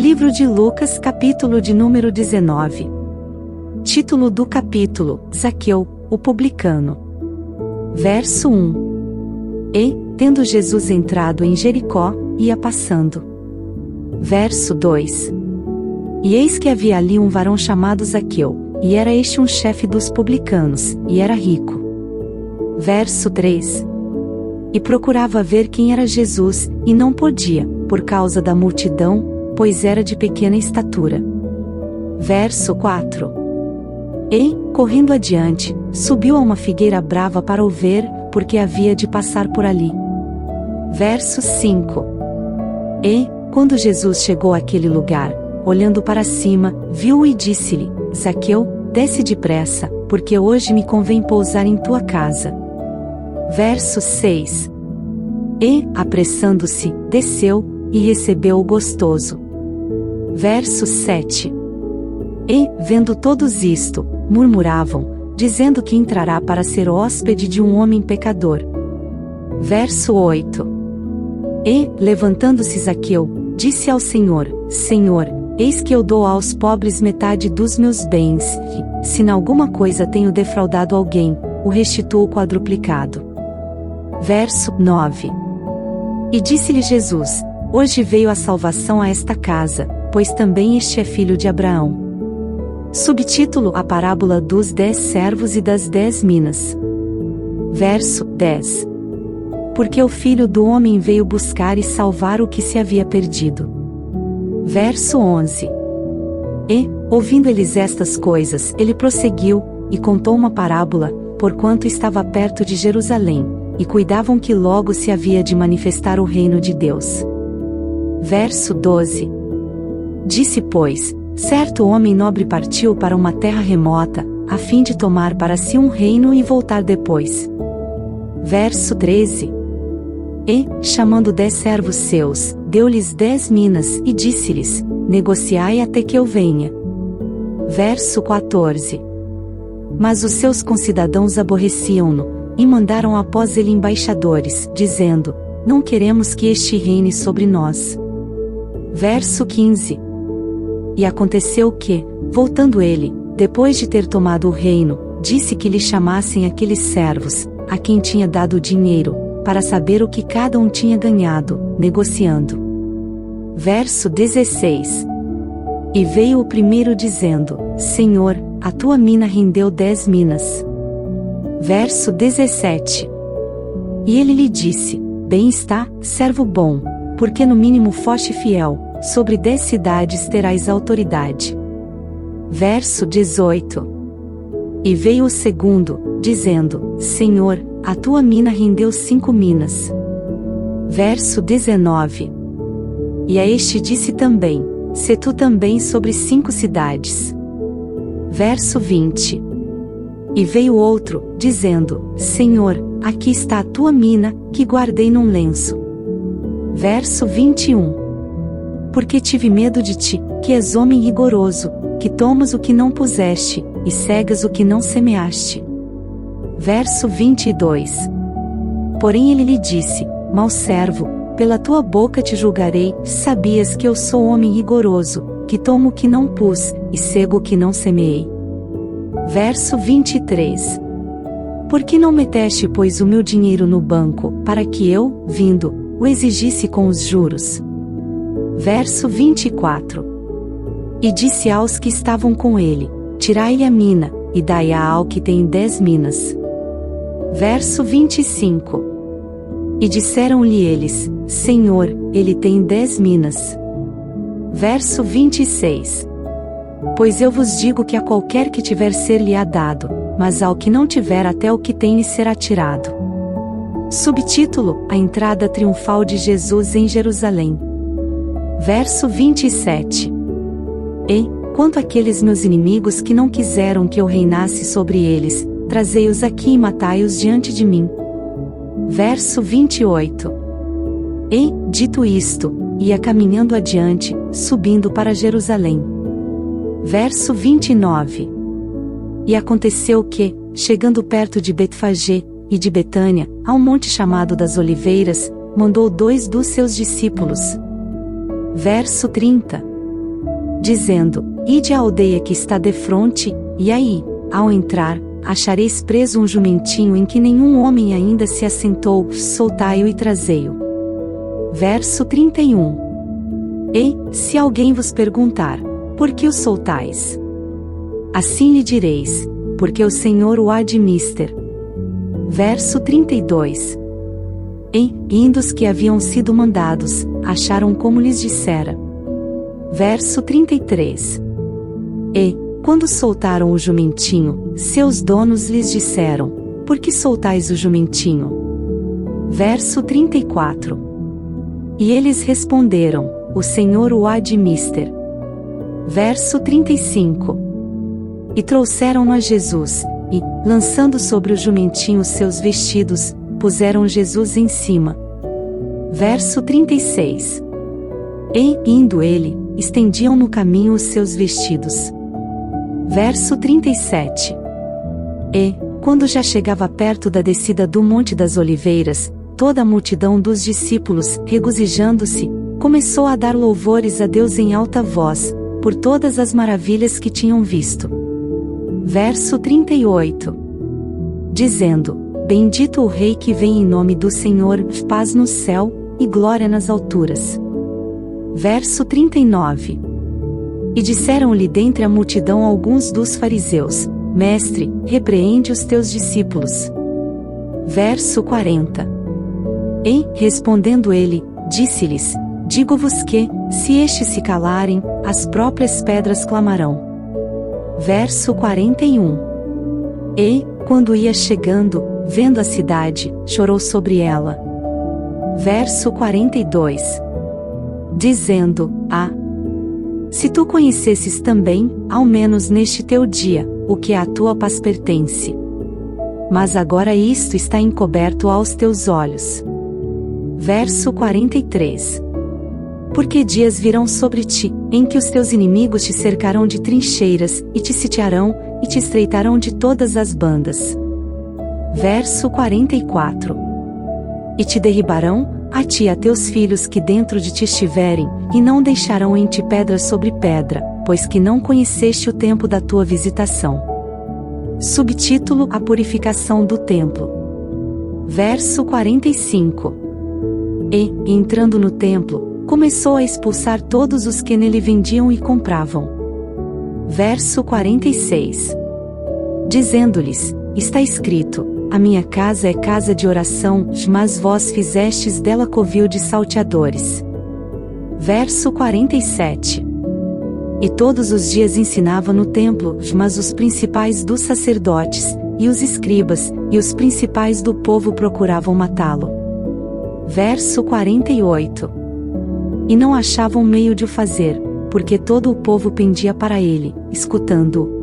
Livro de Lucas, capítulo de número 19. Título do capítulo: Zaqueu, o publicano. Verso 1. E, tendo Jesus entrado em Jericó, ia passando. Verso 2. E eis que havia ali um varão chamado Zaqueu, e era este um chefe dos publicanos, e era rico. Verso 3. E procurava ver quem era Jesus, e não podia, por causa da multidão, pois era de pequena estatura. Verso 4. E, correndo adiante, subiu a uma figueira brava para o ver, porque havia de passar por ali. Verso 5. E, quando Jesus chegou àquele lugar, olhando para cima, viu-o e disse-lhe: Zaqueu, desce depressa, porque hoje me convém pousar em tua casa. Verso 6. E, apressando-se, desceu, e recebeu-o gostoso. Verso 7. E, vendo todos isto, murmuravam, dizendo que entrará para ser hóspede de um homem pecador. Verso 8. E, levantando-se Zaqueu, disse ao Senhor: Senhor, eis que eu dou aos pobres metade dos meus bens, e, se em alguma coisa tenho defraudado alguém, o restituo quadruplicado. Verso 9. E disse-lhe Jesus: Hoje veio a salvação a esta casa, pois também este é filho de Abraão. Subtítulo: A parábola dos 10 servos e das 10 minas. Verso 10. Porque o Filho do Homem veio buscar e salvar o que se havia perdido. Verso 11. E, ouvindo eles estas coisas, ele prosseguiu, e contou uma parábola, porquanto estava perto de Jerusalém, e cuidavam que logo se havia de manifestar o reino de Deus. Verso 12. Disse, pois, certo homem nobre partiu para uma terra remota, a fim de tomar para si um reino e voltar depois. Verso 13. E, chamando 10 servos seus, deu-lhes 10 minas, e disse-lhes: Negociai até que eu venha. Verso 14. Mas os seus concidadãos aborreciam-no, e mandaram após ele embaixadores, dizendo: Não queremos que este reine sobre nós. Verso 15. E aconteceu que, voltando ele, depois de ter tomado o reino, disse que lhe chamassem aqueles servos, a quem tinha dado o dinheiro, para saber o que cada um tinha ganhado, negociando. Verso 16. E veio o primeiro dizendo: Senhor, a tua mina rendeu 10 minas. Verso 17. E ele lhe disse: Bem está, servo bom, porque no mínimo foste fiel, sobre 10 cidades terás autoridade. Verso 18. E veio o segundo, dizendo: Senhor, a tua mina rendeu 5 minas. Verso 19. E a este disse também: Se tu também sobre 5 cidades. Verso 20. E veio outro, dizendo: Senhor, aqui está a tua mina, que guardei num lenço. Verso 21. Porque tive medo de ti, que és homem rigoroso, que tomas o que não puseste, e cegas o que não semeaste. Verso 22. Porém ele lhe disse: Mau servo, pela tua boca te julgarei, sabias que eu sou homem rigoroso, que tomo o que não pus, e cego o que não semeei. Verso 23. Por que não meteste, pois, o meu dinheiro no banco, para que eu, vindo, o exigisse com os juros? Verso 24. E disse aos que estavam com ele: Tirai-lhe a mina, e dai-a ao que tem 10 minas. Verso 25. E disseram-lhe eles: Senhor, ele tem 10 minas. Verso 26. Pois eu vos digo que a qualquer que tiver ser-lhe-á dado, mas ao que não tiver até o que tem lhe será tirado. Subtítulo: A entrada triunfal de Jesus em Jerusalém. Verso 27. E, quanto àqueles meus inimigos que não quiseram que eu reinasse sobre eles, trazei-os aqui e matai-os diante de mim. Verso 28. E, dito isto, ia caminhando adiante, subindo para Jerusalém. Verso 29. E aconteceu que, chegando perto de Betfagé, e de Betânia, a um monte chamado das Oliveiras, mandou 2 dos seus discípulos. Verso 30. dizendo: Ide à aldeia que está defronte, e aí, ao entrar, achareis preso um jumentinho em que nenhum homem ainda se assentou, soltai-o e trazei-o. Verso 31. E, se alguém vos perguntar: Por que o soltais? Assim lhe direis: Porque o Senhor o há de mister. Verso 32. E, indo os que haviam sido mandados, acharam como lhes dissera. Verso 33. E, quando soltaram o jumentinho, seus donos lhes disseram: Por que soltais o jumentinho? Verso 34. E eles responderam: O Senhor o há de mister. Verso 35. E trouxeram-no a Jesus, e, lançando sobre o jumentinho seus vestidos, puseram Jesus em cima. Verso 36. E, indo ele, estendiam no caminho os seus vestidos. Verso 37. E, quando já chegava perto da descida do Monte das Oliveiras, toda a multidão dos discípulos, regozijando-se, começou a dar louvores a Deus em alta voz, por todas as maravilhas que tinham visto. Verso 38. Dizendo: Bendito o Rei que vem em nome do Senhor, paz no céu, e glória nas alturas. Verso 39. E disseram-lhe dentre a multidão alguns dos fariseus: Mestre, repreende os teus discípulos. Verso 40. E, respondendo ele, disse-lhes: Digo-vos que, se estes se calarem, as próprias pedras clamarão. Verso 41. E, quando ia chegando, vendo a cidade, chorou sobre ela. Verso 42. Dizendo: se tu conhecesses também, ao menos neste teu dia, o que à tua paz pertence. Mas agora isto está encoberto aos teus olhos. Verso 43. Porque dias virão sobre ti, em que os teus inimigos te cercarão de trincheiras, e te sitiarão, e te estreitarão de todas as bandas. Verso 44. E te derribarão, a ti e a teus filhos que dentro de ti estiverem, e não deixarão em ti pedra sobre pedra, pois que não conheceste o tempo da tua visitação. Subtítulo: A purificação do templo. Verso 45. E, entrando no templo, começou a expulsar todos os que nele vendiam e compravam. Verso 46. Dizendo-lhes: Está escrito: A minha casa é casa de oração, mas vós fizestes dela covil de salteadores. Verso 47. E todos os dias ensinava no templo, mas os principais dos sacerdotes, e os escribas, e os principais do povo procuravam matá-lo. Verso 48. E não achavam meio de o fazer, porque todo o povo pendia para ele, escutando-o.